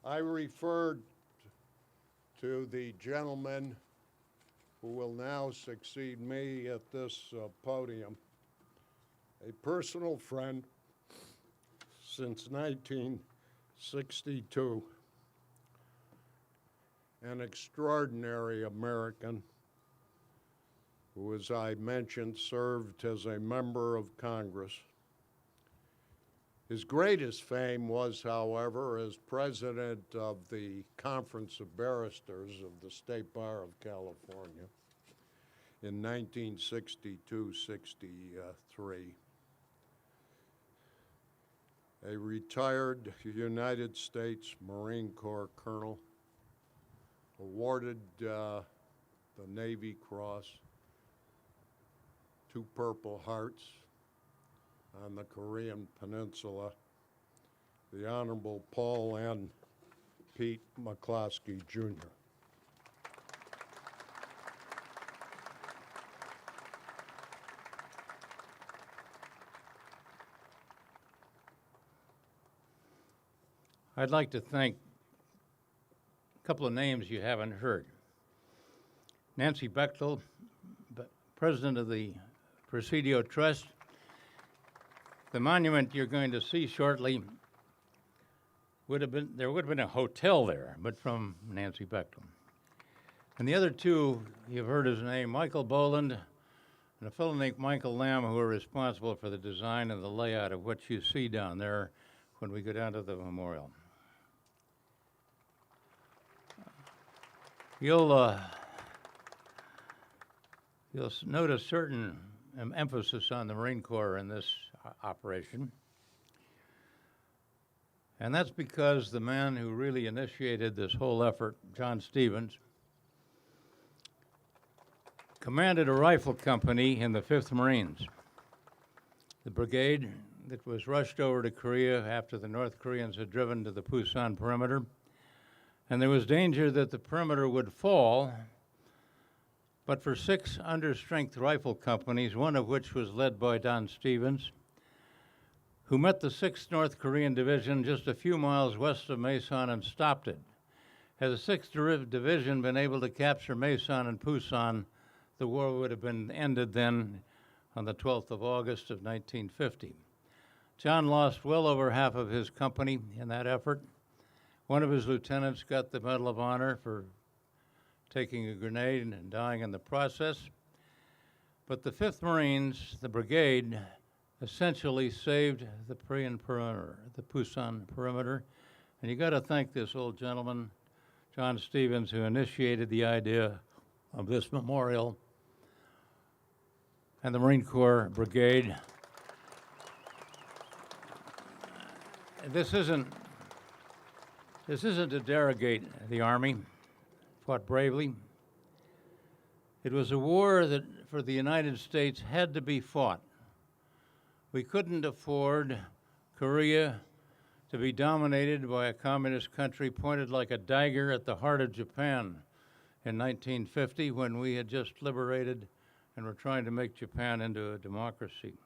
I referred to the gentleman who will now succeed me at this podium, a personal friend since 1962, an extraordinary American who, as I mentioned, served as a member of Congress. His greatest fame was, however, as president of the Conference of Barristers of the State Bar of California in 1962-63. A retired United States Marine Corps colonel, awarded the Navy Cross, 2 Purple Hearts on the Korean Peninsula, the Honorable Paul N. Pete McCloskey, Jr. I'd like to thank a couple of names you haven't heard. Nancy Bechtel, president of the Presidio Trust. The monument you're going to see shortly there would have been a hotel there, but from Nancy Bechtel. And the other two, you've heard his name, Michael Boland and a fellow named Michael Lamb, who are responsible for the design and the layout of what you see down there when we go down to the memorial. You'll note a certain emphasis on the Marine Corps in this operation. And that's because the man who really initiated this whole effort, John Stevens, commanded a rifle company in the 5th Marines, the brigade that was rushed over to Korea after the North Koreans had driven to the Pusan perimeter. And there was danger that the perimeter would fall, but for 6 understrength rifle companies, one of which was led by Don Stevens, who met the 6th North Korean Division just a few miles west of Mason and stopped it. Had the 6th Division been able to capture Mason and Pusan, the war would have been ended then on the 12th of August of 1950. John lost well over half of his company in that effort. One of his lieutenants got the Medal of Honor for taking a grenade and dying in the process. But the 5th Marines, the brigade, essentially saved the Korean perimeter, the Pusan perimeter. And you got to thank this old gentleman, John Stevens, who initiated the idea of this memorial, and the Marine Corps Brigade. This isn't to derogate the Army, fought bravely. It was a war that, for the United States, had to be fought. We couldn't afford Korea to be dominated by a communist country pointed like a dagger at the heart of Japan in 1950, when we had just liberated and were trying to make Japan into a democracy.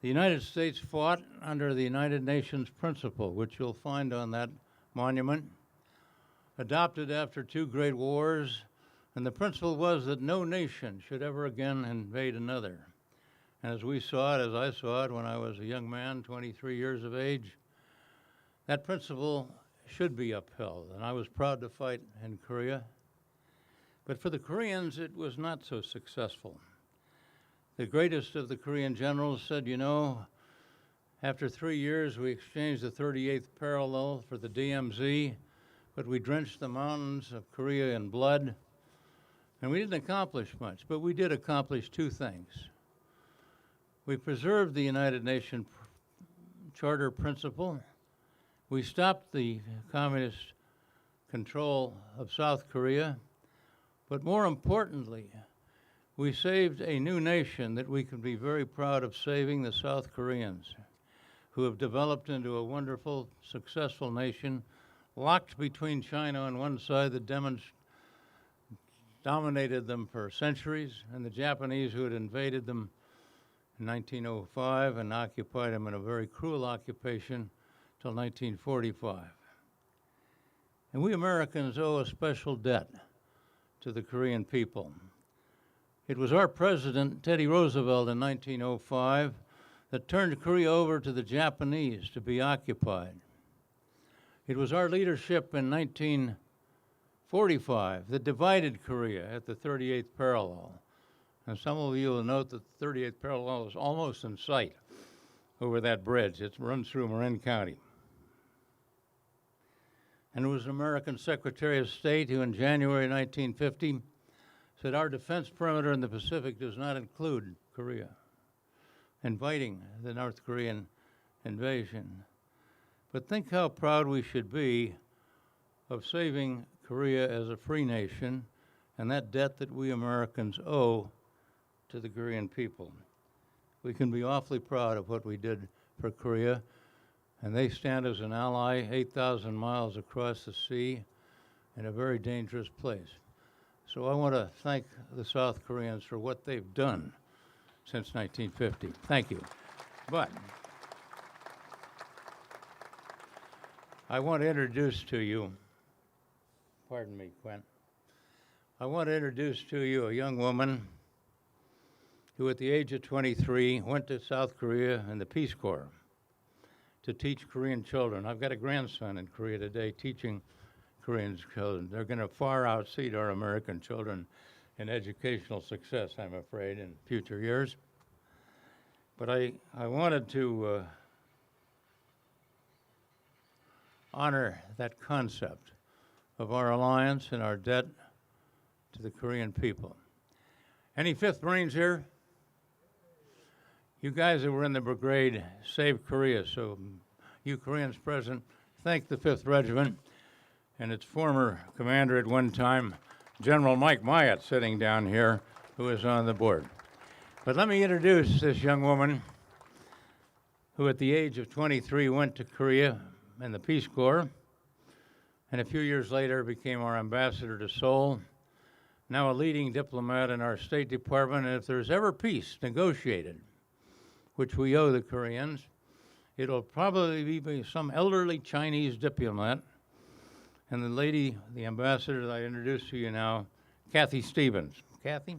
The United States fought under the United Nations principle, which you'll find on that monument, adopted after 2 great wars, and the principle was that no nation should ever again invade another. And as we saw it, as I saw it when I was a young man, 23 years of age, that principle should be upheld, and I was proud to fight in Korea. But for the Koreans, it was not so successful. The greatest of the Korean generals said, you know, after 3 years, we exchanged the 38th parallel for the DMZ, but we drenched the mountains of Korea in blood, and we didn't accomplish much, but we did accomplish 2 things. We preserved the United Nations Charter principle. We stopped the communist control of South Korea, but more importantly, we saved a new nation that we can be very proud of saving, the South Koreans, who have developed into a wonderful, successful nation, locked between China on one side that dominated them for centuries, and the Japanese who had invaded them in 1905 and occupied them in a very cruel occupation till 1945. And we Americans owe a special debt to the Korean people. It was our president, Teddy Roosevelt, in 1905, that turned Korea over to the Japanese to be occupied. It was our leadership in 1945 that divided Korea at the 38th parallel. And some of you will note that the 38th parallel is almost in sight over that bridge. It runs through Marin County. And it was an American Secretary of State who, in January 1950, said our defense perimeter in the Pacific does not include Korea, inviting the North Korean invasion. But think how proud we should be of saving Korea as a free nation and that debt that we Americans owe to the Korean people. We can be awfully proud of what we did for Korea, and they stand as an ally 8,000 miles across the sea in a very dangerous place. So I want to thank the South Koreans for what they've done since 1950. Thank you. But I want to introduce to you, pardon me, Gwen. I want to introduce to you a young woman who at the age of 23 went to South Korea in the Peace Corps to teach Korean children. I've got a grandson in Korea today teaching Korean children. They're going to far outseed our American children in educational success, I'm afraid, in future years. But I wanted to honor that concept of our alliance and our debt to the Korean people. Any 5th Marines here? You guys that were in the brigade saved Korea, so you Koreans present, thank the 5th Regiment and its former commander at one time, General Mike Myatt, sitting down here, who is on the board. But let me introduce this young woman who at the age of 23 went to Korea in the Peace Corps, and a few years later became our ambassador to Seoul, now a leading diplomat in our State Department, and if there's ever peace negotiated, which we owe the Koreans, it'll probably be some elderly Chinese diplomat. And the lady, the ambassador that I introduce to you now, Kathy Stevens. Kathy?